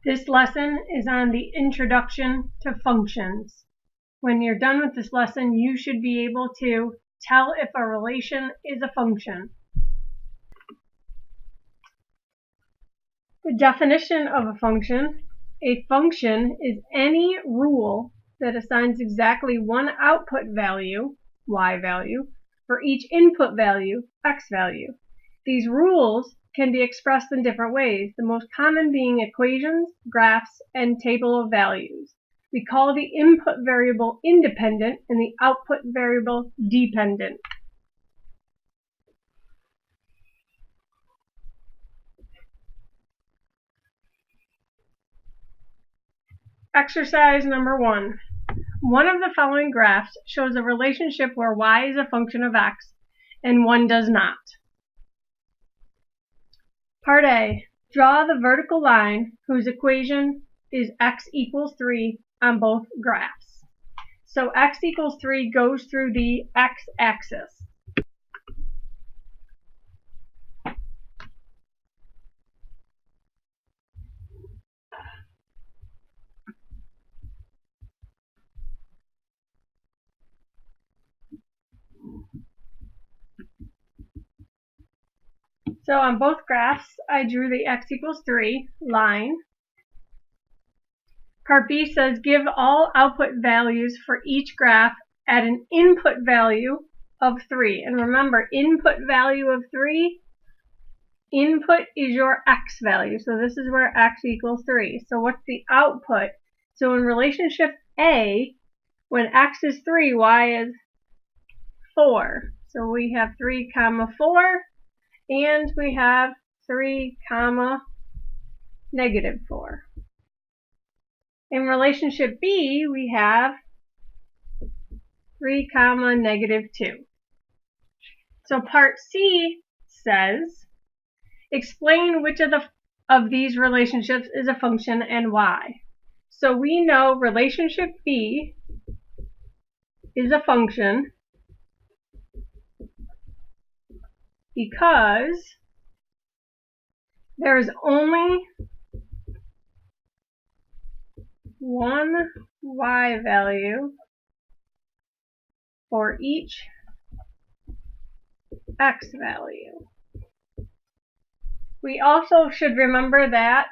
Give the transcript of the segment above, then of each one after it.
This lesson is on the introduction to functions. When you're done with this lesson, you should be able to tell if a relation is a function. The definition of a function is any rule that assigns exactly one output value, y value, for each input value, x value. These rules can be expressed in different ways, the most common being equations, graphs, and table of values. We call the input variable independent and the output variable dependent. Exercise number 1. One of the following graphs shows a relationship where y is a function of x and one does not. Part A. Draw the vertical line whose equation is x equals 3 on both graphs. So x equals 3 goes through the x-axis. So on both graphs, I drew the x equals 3 line. Part B says give all output values for each graph at an input value of 3. And remember, input value of 3, input is your x value. So this is where x equals 3. So what's the output? So in relationship A, when x is 3, y is 4. So we have 3, 4, and we have 3, negative 4. In relationship B, we have 3, negative 2. So part C says, explain which of these relationships is a function and why. So we know relationship B is a function because there is only one y value for each x value. We also should remember that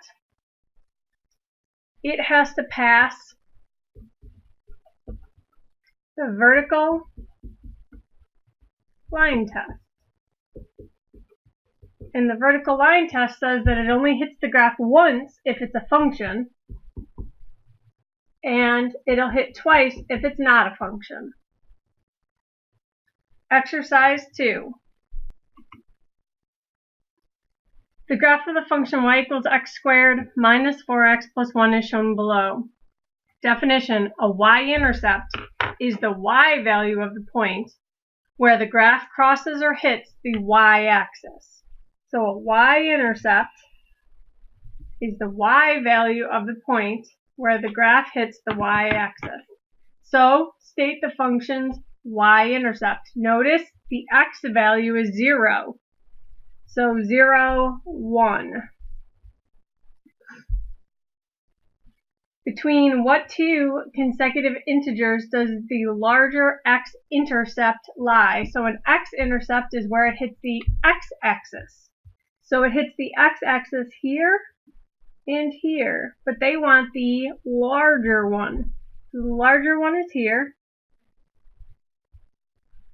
it has to pass the vertical line test. And the vertical line test says that it only hits the graph once if it's a function, and it'll hit twice if it's not a function. Exercise 2. The graph of the function y equals x squared minus 4x plus 1 is shown below. Definition: a y-intercept is the y value of the point where the graph crosses or hits the y-axis. So a y-intercept is the y value of the point where the graph hits the y-axis. So state the function's y-intercept. Notice the x value is 0. So 0, 1. Between what two consecutive integers does the larger x-intercept lie? So an x-intercept is where it hits the x-axis. So it hits the x-axis here and here, but they want the larger one. So the larger one is here.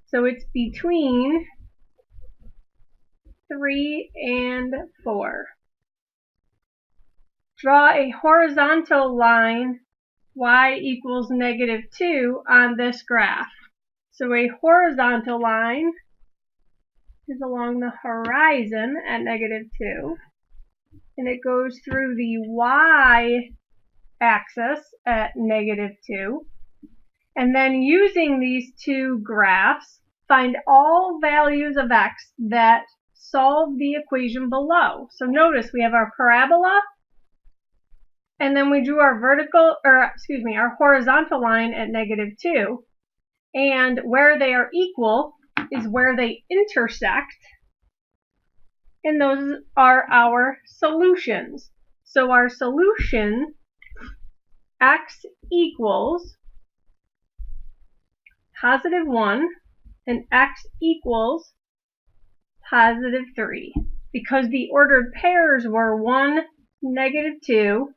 So it's between 3 and 4. Draw a horizontal line y equals negative 2 on this graph. So a horizontal line is along the horizon at negative 2, and it goes through the y-axis at negative 2. And then using these two graphs, find all values of x that solve the equation below. So notice we have our parabola, and then we drew our our horizontal line at negative 2. And where they are equal is where they intersect, and those are our solutions. So our solution, x equals positive 1 and x equals positive 3. Because the ordered pairs were 1, negative 2,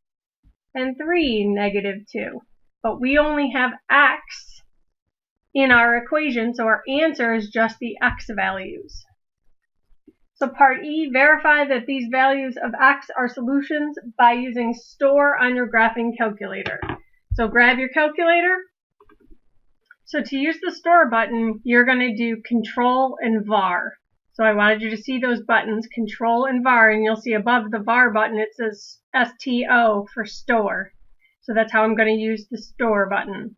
and 3, negative 2. But we only have x in our equation, so our answer is just the x values. So part E, verify that these values of x are solutions by using store on your graphing calculator. So grab your calculator. So to use the store button, you're going to do Control and var. So I wanted you to see those buttons, Control and var, and you'll see above the var button it says STO for store. So that's how I'm going to use the store button.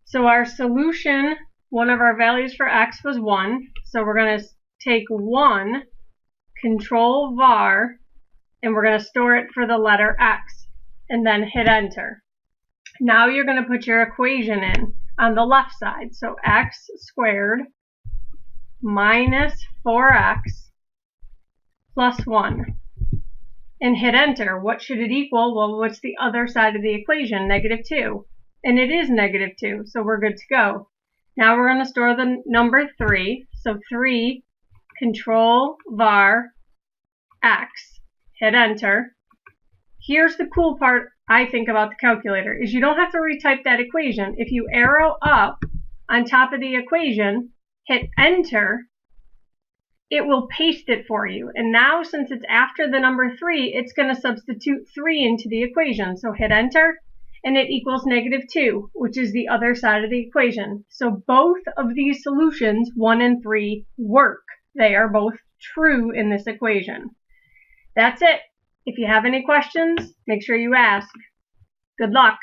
So our solution, one of our values for x was 1. So we're going to take 1, Control var, and we're going to store it for the letter x, and then hit enter. Now you're going to put your equation in on the left side. So x squared minus 4x plus 1. And hit enter. What should it equal? Well, what's the other side of the equation? Negative 2. And it is negative 2, so we're good to go. Now we're going to store the number 3. So 3, Control var x, hit enter. Here's the cool part I think about the calculator, is you don't have to retype that equation. If you arrow up on top of the equation, hit enter, it will paste it for you. And now since it's after the number 3, it's going to substitute 3 into the equation. So hit enter, and it equals negative 2, which is the other side of the equation. So both of these solutions, 1 and 3, work. They are both true in this equation. That's it. If you have any questions, make sure you ask. Good luck.